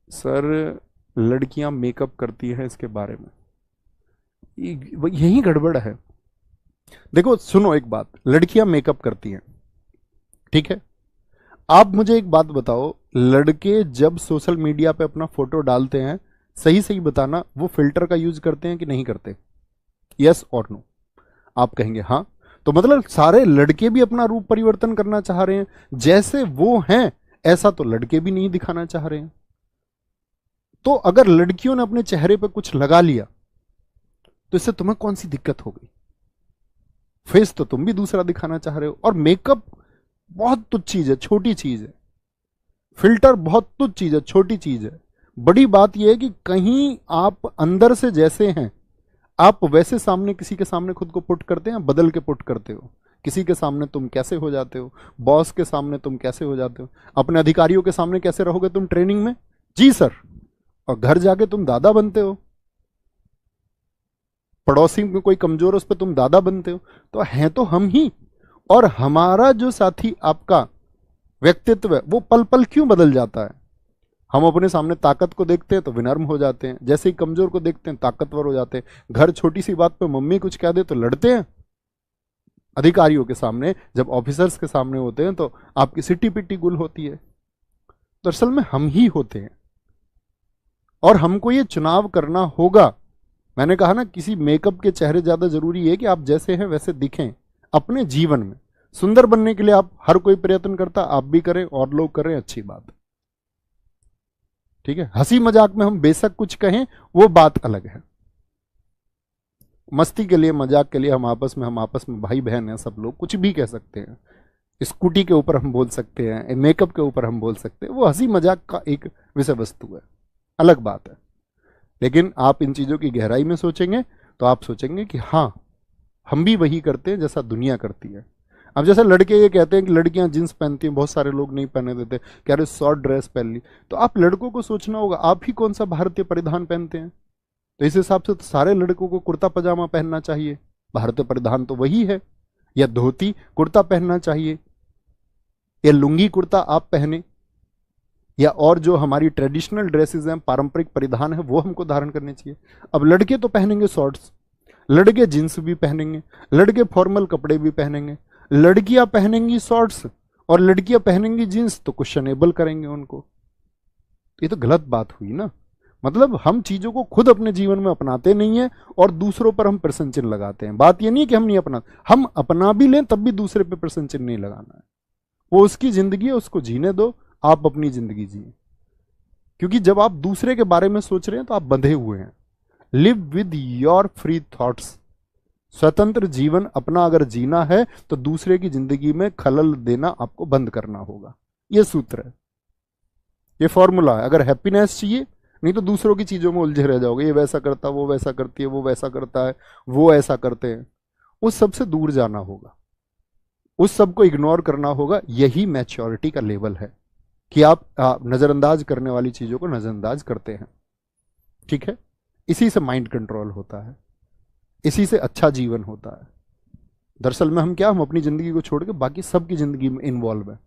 Sir, लड़कियां makeup करती हैं इसके बारे में, यही गड़बड़ है। देखो सुनो एक बात, लड़कियां मेकअप करती हैं, ठीक है। आप मुझे एक बात बताओ, लड़के जब सोशल मीडिया पे अपना फोटो डालते हैं, सही सही बताना, वो फिल्टर का यूज करते हैं कि नहीं करते? यस और नो? आप कहेंगे हाँ। तो मतलब सारे लड़के भी अपना रूप परिवर्तन करना चाह रहे हैं, जैसे वो हैं ऐसा तो लड़के भी नहीं दिखाना चाह रहे हैं। तो अगर लड़कियों ने अपने चेहरे पे कुछ लगा लिया तो इससे तुम्हें कौन सी दिक्कत हो गई? फेस तो तुम भी दूसरा दिखाना चाह रहे हो, और मेकअप बहुत तुच्छ चीज है, छोटी चीज है। फिल्टर बहुत तुच्छ चीज है, छोटी चीज है। बड़ी बात यह है कि कहीं आप अंदर से जैसे हैं, आप वैसे सामने किसी के सामने खुद को पुट करते हैं, बदल के पुट करते हो। किसी के सामने तुम कैसे हो जाते हो, बॉस के सामने तुम कैसे हो जाते हो, अपने अधिकारियों के सामने कैसे रहोगे तुम ट्रेनिंग में, जी सर, और घर जाके तुम दादा बनते हो। पड़ोसी में कोई कमजोर है उस पर तुम दादा बनते हो। तो हैं तो हम ही। और हमारा जो साथी आपका व्यक्तित्व है वो पल पल क्यों बदल जाता है? हम अपने सामने ताकत को देखते हैं तो विनम्र हो जाते हैं, जैसे ही कमजोर को देखते हैं ताकतवर हो जाते हैं। घर छोटी सी बात पे मम्मी कुछ कह दे तो लड़ते हैं। अधिकारियों के सामने, जब ऑफिसर्स के सामने होते हैं तो आपकी सिट्टी पिट्टी गुल होती है। दरअसल में हम ही होते हैं, और हमको ये चुनाव करना होगा। मैंने कहा ना, किसी मेकअप के चेहरे ज्यादा जरूरी है कि आप जैसे हैं वैसे दिखें अपने जीवन में। सुंदर बनने के लिए आप, हर कोई प्रयत्न करता, आप भी करें और लोग करें, अच्छी बात है, ठीक है। हंसी मजाक में हम बेशक कुछ कहें, वो बात अलग है। मस्ती के लिए, मजाक के लिए हम आपस में भाई बहन हैं, सब लोग कुछ भी कह सकते हैं। स्कूटी के ऊपर हम बोल सकते हैं, मेकअप के ऊपर हम बोल सकते हैं, वो हंसी मजाक का एक विषय वस्तु है, अलग बात है। लेकिन आप इन चीजों की गहराई में सोचेंगे तो आप सोचेंगे कि हाँ, हम भी वही करते हैं जैसा दुनिया करती है। अब जैसे लड़के ये कहते हैं कि लड़कियां जींस पहनती हैं, बहुत सारे लोग नहीं पहने देते, कह रहे शॉर्ट ड्रेस पहन ली। तो आप लड़कों को सोचना होगा, आप ही कौन सा भारतीय परिधान पहनते हैं? तो इस हिसाब से तो सारे लड़कों को कुर्ता पजामा पहनना चाहिए। भारतीय परिधान तो वही है, या धोती कुर्ता पहनना चाहिए, या लुंगी कुर्ता आप पहने, या और जो हमारी ट्रेडिशनल ड्रेसेस हैं, पारंपरिक परिधान है, वो हमको धारण करने चाहिए। अब लड़के तो पहनेंगे शॉर्ट्स, लड़के जींस भी पहनेंगे, लड़के फॉर्मल कपड़े भी पहनेंगे, लड़कियां पहनेंगी शॉर्ट्स और लड़कियां पहनेंगी जींस, तो क्वेश्चनेबल करेंगे उनको। ये तो गलत बात हुई ना। मतलब हम चीजों को खुद अपने जीवन में अपनाते नहीं है और दूसरों पर हम प्रश्न चिन्ह लगाते हैं। बात ये नहीं है कि हम नहीं अपना, हम अपना भी लें तब भी दूसरे पे प्रश्न चिन्ह नहीं लगाना है। वो उसकी जिंदगी है, उसको जीने दो, आप अपनी जिंदगी जिए। क्योंकि जब आप दूसरे के बारे में सोच रहे हैं तो आप बंधे हुए हैं। Live with your free thoughts. स्वतंत्र जीवन अपना अगर जीना है तो दूसरे की जिंदगी में खलल देना आपको बंद करना होगा। यह सूत्र है, ये फॉर्मूला है। अगर हैप्पीनेस चाहिए, नहीं तो दूसरों की चीजों में उलझे रह जाओगे। ये वैसा करता, वो वैसा करती है, वो वैसा करता है, वो ऐसा करते हैं। उस सब से दूर जाना होगा, उस सब को इग्नोर करना होगा। यही मैच्योरिटी का लेवल है कि आप नजरअंदाज करने वाली चीजों को नजरअंदाज करते हैं, ठीक है। इसी से माइंड कंट्रोल होता है, इसी से अच्छा जीवन होता है। दरअसल में हम क्या, हम अपनी जिंदगी को छोड़ के बाकी सबकी जिंदगी में इन्वॉल्व है।